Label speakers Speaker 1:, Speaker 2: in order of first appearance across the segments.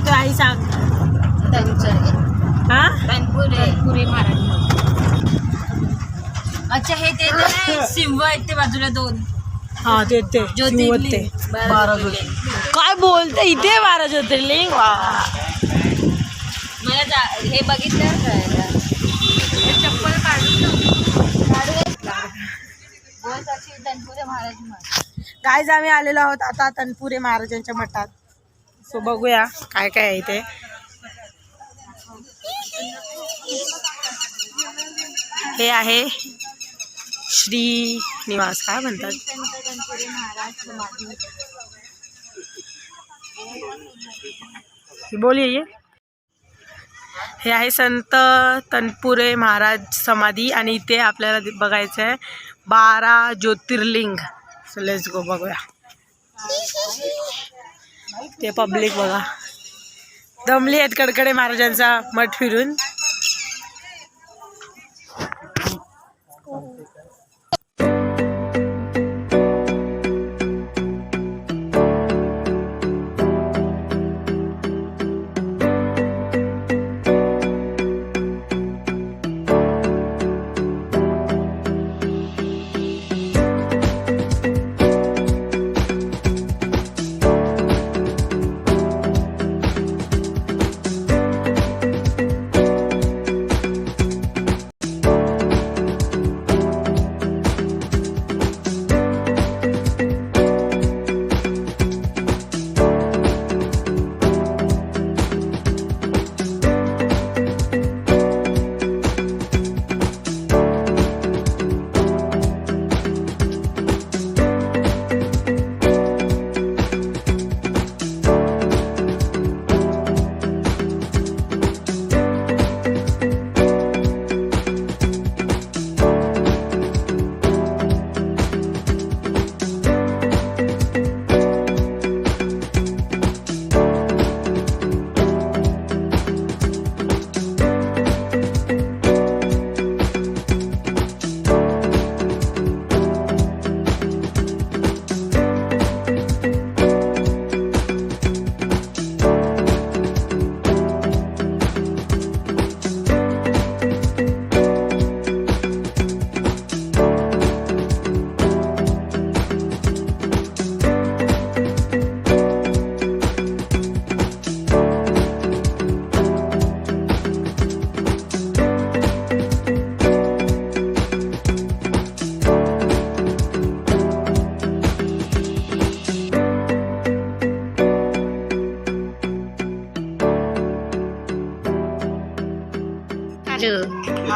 Speaker 1: जातोय आई सांग. हा
Speaker 2: तनपुरे महाराज. अच्छा हे ते सिंह आहेत ते बाजूला दोन.
Speaker 1: हा ते
Speaker 2: ज्योतिर्लिंग.
Speaker 1: काय बोलते इथे 12 ज्योतिर्लिंग.
Speaker 2: मला हे बघितलं चप्पल तनपुरे महाराज.
Speaker 1: गाईज आम्ही आलेलो आहोत आता तनपुरे महाराजांच्या मठात. सो बघूया काय काय आहे इथे. हे आहे श्री निवास काय म्हणतात. बोलिए. हे आहे संत तनपुरे महाराज समाधी आणि इथे आपल्याला बघायचं आहे 12 ज्योतिर्लिंग. सो लेट्स गो बघूया. ते पब्लिक बघा दमली आहेत कडकडे महाराजांचा मठ फिरून.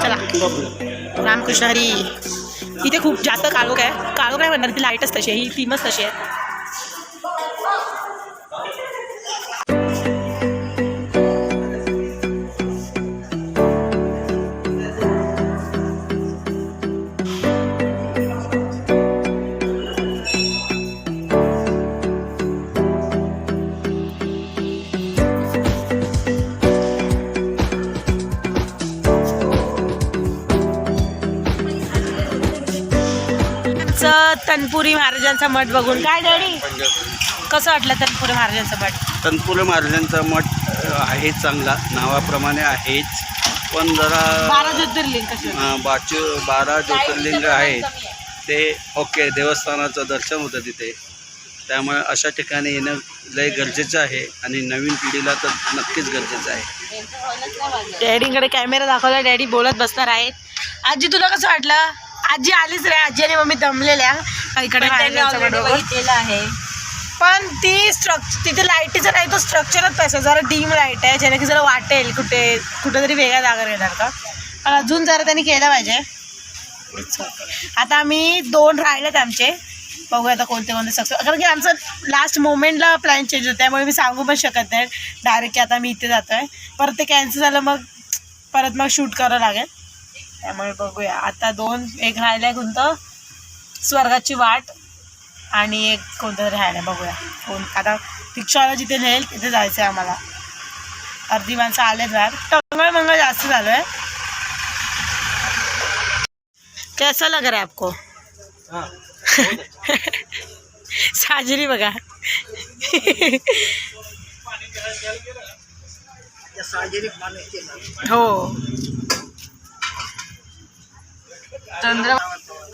Speaker 1: चला रामकृष्ण हरी. इथे खूप जास्त काळोख आहे. काळोख नाही म्हणणार ती लाईटच तशी आहे. ही थीमच तशी आहे. तनपुरी महाराजांचा मठ बघून काय डॅडी कसं वाटलं. तनपुरी महाराजांचा मठ.
Speaker 3: तनपुरे महाराजांचा मठ आहे चांगला नावाप्रमाणे आहेच पण जरा
Speaker 1: 12 ज्योतिर्लिंग
Speaker 3: 12 ज्योतिर्लिंग आहेत ते ओके. देवस्थानाचं दर्शन होतं तिथे त्यामुळे अशा ठिकाणी येणं लय गरजेचं आहे आणि नवीन पिढीला तर नक्कीच गरजेचं आहे.
Speaker 1: डॅडीकडे कॅमेरा दाखवला. डॅडी बोलत बसणार आहेत. आजी तुला कसं वाटलं. आजी आलीच रे. आजी आणि मम्मी दमलेल्या इकडे
Speaker 2: बघितलेलं आहे
Speaker 1: पण ती तिथे लाईटीचं नाही तो स्ट्रक्चरच तसं जरा डीम लाईट आहे ज्याने की जरा वाटेल कुठेतरी वेगळ्या जागा येणार का. पण अजून जरा त्यांनी केलं पाहिजे. आता आम्ही 2 राहिलेत आमचे. बघूया आता कोणते सक्सेस. कारण की आमचं लास्ट मोमेंटला प्लॅन चेंज होतं त्यामुळे मी सांगू पण शकत नाही डायरेक्ट की आता मी इथे जातो आहे. परत ते कॅन्सल झालं मग परत मग शूट करावं लागेल. त्यामुळे बघूया आता 2 एक राहिलं कोणतं स्वर्गाची वाट आणि एक कोणतं तरी राहिलं. बघूया कोण आता रिक्षावाला जिथे नेल तिथे जायचं आहे आम्हाला. अर्धी माणसं आलेत बाहेर. टंगळ मंगळ जास्त झालं आहे. कैसा लग रहा है आपको. साजरी बघा. हो. चंद्र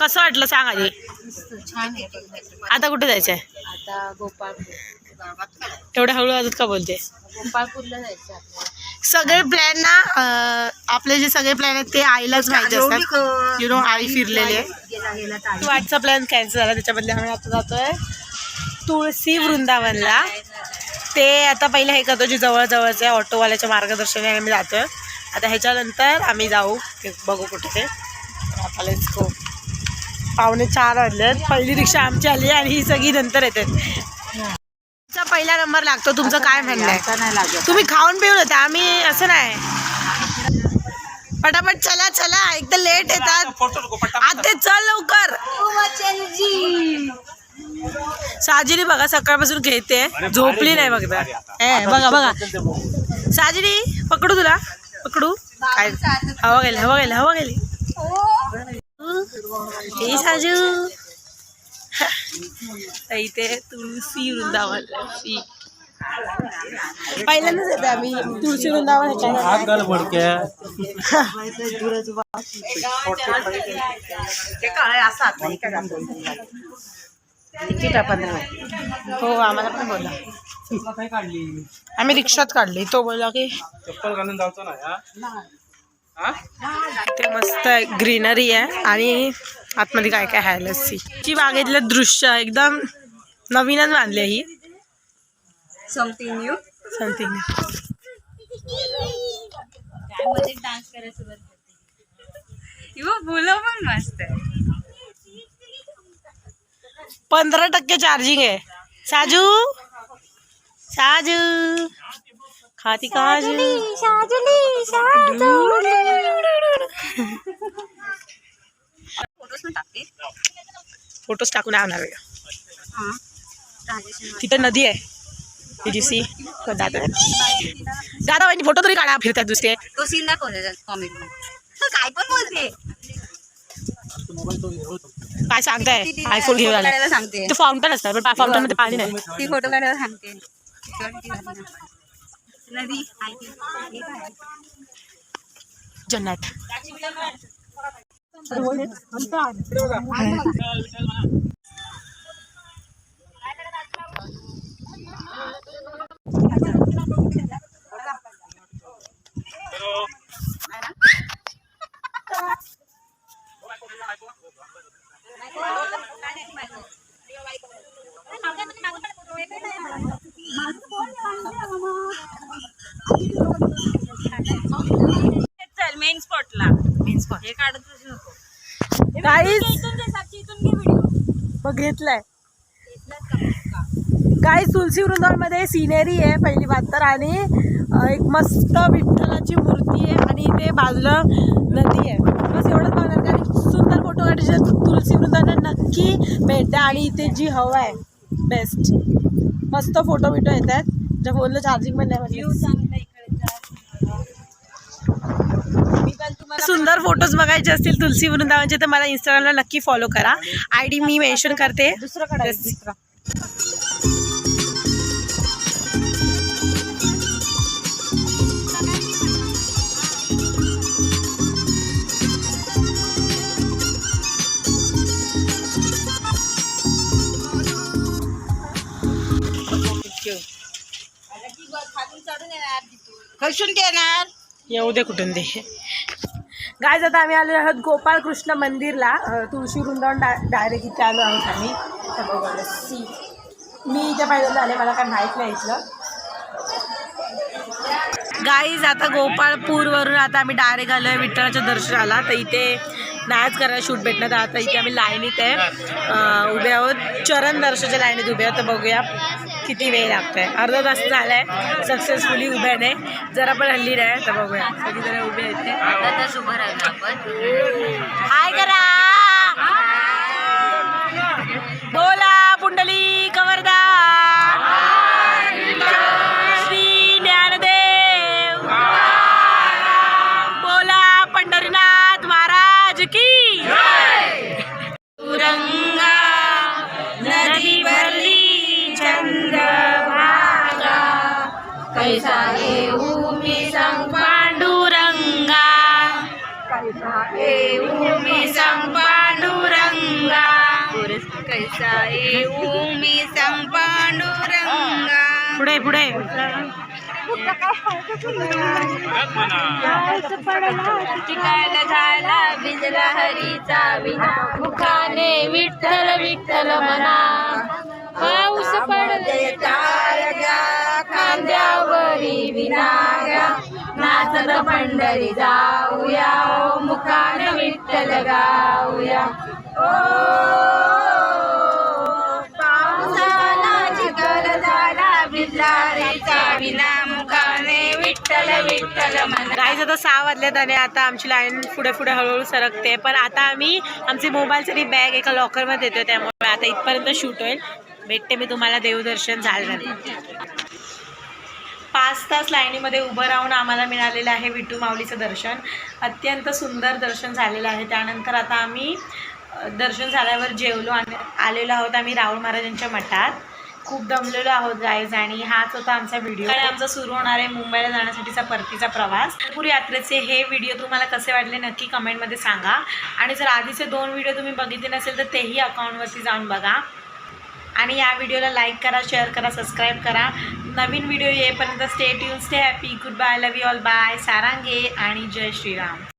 Speaker 1: कसं वाटलं सांग आधी.
Speaker 2: छान आहे बघण्याचं.
Speaker 1: आता कुठे जायचंय?
Speaker 2: आता गोपाळपूर.
Speaker 1: एवढ्या हळू आजच का बोलते?
Speaker 2: गोपाळपूरला जायचं आपल्याला.
Speaker 1: सगळे प्लॅन ना आपले जे सगळे प्लॅन आहेत ते आईलाच माहिती असतात. यु नो आई फिरलेली आहे. आजचा प्लॅन कॅन्सल झाला, त्याच्याबद्दल आम्ही आता जातोय तुळशी वृंदावनला. ते आता पहिले हे करतो जे जवळजवळचं आहे, ऑटोवाल्याच्या मार्गदर्शनाने आम्ही जातोय. आता ह्याच्यानंतर आम्ही जाऊ बघू कुठे ते. आपल्याला इसको 3:45 वाजलेत. पहिली रिक्षा आमची आली आणि ही सगळी नंतर येते. पहिला नंबर लागतो. तुमचं काय म्हणणं आहे? तुम्ही खाऊन पिऊन होता, आम्ही असं नाही. पटापट चला चला, एक तर लेट येतात. आता चल लवकर. साजिरी बघा सकाळपासून खेळते, झोपली नाही बघता. बघा बघा साजिरी, पकडू तुला, पकडू. काय हवा गेली, हवा गेली, हवा गेली. हे साजू इथे तुळशी वृंदावन. पहिल्यांदाच येते आम्ही तुळशी वृंदावन. हो आम्हाला पण बोलला. आम्ही रिक्षात काढली. तो बोलला की
Speaker 3: चप्पल घालून जायचो ना.
Speaker 1: ते मस्त ग्रीनरी आहे आणि आतमध्ये काय काय आहे. लस्सी बागेतलं दृश्य एकदम नवीनच बांधली ही.
Speaker 2: Something new.
Speaker 1: समथिंग
Speaker 2: डान्स करायला सुरुवात करते. फुलं पण मस्त आहे.
Speaker 1: 15% चार्जिंग आहे. साजू साजू खाती काजू. फोटोज टाकून आणणार आहे. तिथे नदी आहे. सी दादा वहिनी फोटो तरी काढा. फिरतात दुसरे.
Speaker 2: तो सीन दाखवला कॉमेडी. काय पण बोलते.
Speaker 1: काय सांगताय? आयफोन घेऊन आला.
Speaker 2: सांगते
Speaker 1: ते फाउंटन असतात पण फाउंटन मध्ये पाणी नाही.
Speaker 2: ती फोटो काढायला सांगते. नदी
Speaker 1: जन्नत.
Speaker 2: चल मेन स्पॉटला. मेन स्पॉट हे काढतच नको.
Speaker 1: बघितलंय काय तुळशी वृंदावन मध्ये सिनेरी आहे पहिली बात तर. आणि एक मस्त विठ्ठलाची मूर्ती आहे आणि इथे बाजूला नदी आहे. बस एवढंच बघणार. कारण सुंदर फोटो काढायचे तुळशी वृंदावन नक्की भेट द्या. आणि इथे जी हवा आहे बेस्ट. मस्त फोटो बिटो येतात. ज्या फोनला चार्जिंग पण नाही. सुंदर फोटोज बघायचे असतील तुळशी वृंदावनचे तर मला इंस्टाग्रामला नक्की फॉलो करा. ID मी मेन्शन करते. दुसरं काढायचं. येऊ दे कुठून दे. गाय आता आम्ही आलो आहोत गोपाळ कृष्ण मंदिरला. तुळशी वृंदावन डायरेक्ट इथे आलो आहोत आम्ही. मी इथे पहिल्यांदा आले, मला काय माहीत नाही इथलं. गाईज आता गोपाळपूरवरून आता आम्ही डायरेक्ट आलो आहे विठ्ठलाच्या दर्शनाला. तर इथे नाहीच करायला शूट भेटणं. तर आता इथे आम्ही लाईनीत आहे उभे आहोत. चरण दर्शनाच्या लाईनीत उभे आहोत. तर बघूया किती वेळ लागतो आहे. अर्धा तास झाला आहे सक्सेसफुली उभ्याने. जरा पण हल्ली नाही. तर बघूया सगळी जरा उभे आहेत.
Speaker 2: अर्धा तास उभं राहिलो आपण.
Speaker 1: हाय करा. बोला पुंडली कवरदा श्री ज्ञानदेव. बोला पंढरीनाथ महाराज की. तुरंगा नदी भरली चंद्रभागा कैसा येऊ मी
Speaker 2: कैसा येऊ मी सांग पांडुरंगा.
Speaker 1: पुढे पुढे
Speaker 2: टिकायला झाला भिजला हरीचा विना मुखाने विठ्ठल विठ्ठल म्हणा. पाऊस पडले तारगा खांद्यावरी विनागा नाचत पंढरी जाऊया ओ मुखाने विठ्ठल गाऊया. ओ पावसाला चिखल झाला भिजला हरीचा विना मुखाने विठ्ठल विठ्ठल म्हणा.
Speaker 1: गाईज आता 6 वाजलेत आणि आता आमची लाईन पुढे पुढे हळूहळू सरकते. पण आता आम्ही आमची मोबाईलची बॅग एका लॉकरमध्ये देतो, त्यामुळे आता इथपर्यंत शूट होईल. भेटते मी तुम्हाला देवदर्शन झालं. 5 तास लाईनीमध्ये उभं राहून आम्हाला मिळालेलं आहे विठू माऊलीचं दर्शन. अत्यंत सुंदर दर्शन झालेलं आहे. त्यानंतर आता आम्ही दर्शन झाल्यावर जेवलो आणि आलेलो आहोत आम्ही राहुल महाराजांच्या मठात. खूप दमलेलो आहोत गाईज आणि हाच होता आमचा व्हिडिओ. आणि आमचा सुरू होणार आहे मुंबईला जाण्यासाठीचा परतीचा प्रवास. पंढरपूर यात्रेचे हे व्हिडिओ तुम्हाला कसे वाटले नक्की कमेंटमध्ये सांगा. आणि जर आधीचे 2 व्हिडिओ तुम्ही बघितले नसेल तर तेही अकाउंटवरती जाऊन बघा. आणि या व्हिडिओला लाईक करा, शेअर करा, सबस्क्राईब करा. नवीन व्हिडिओ येईपर्यंत stay tune, stay happy, good bye, love you all, bye, सारांगे आणि जय श्रीराम.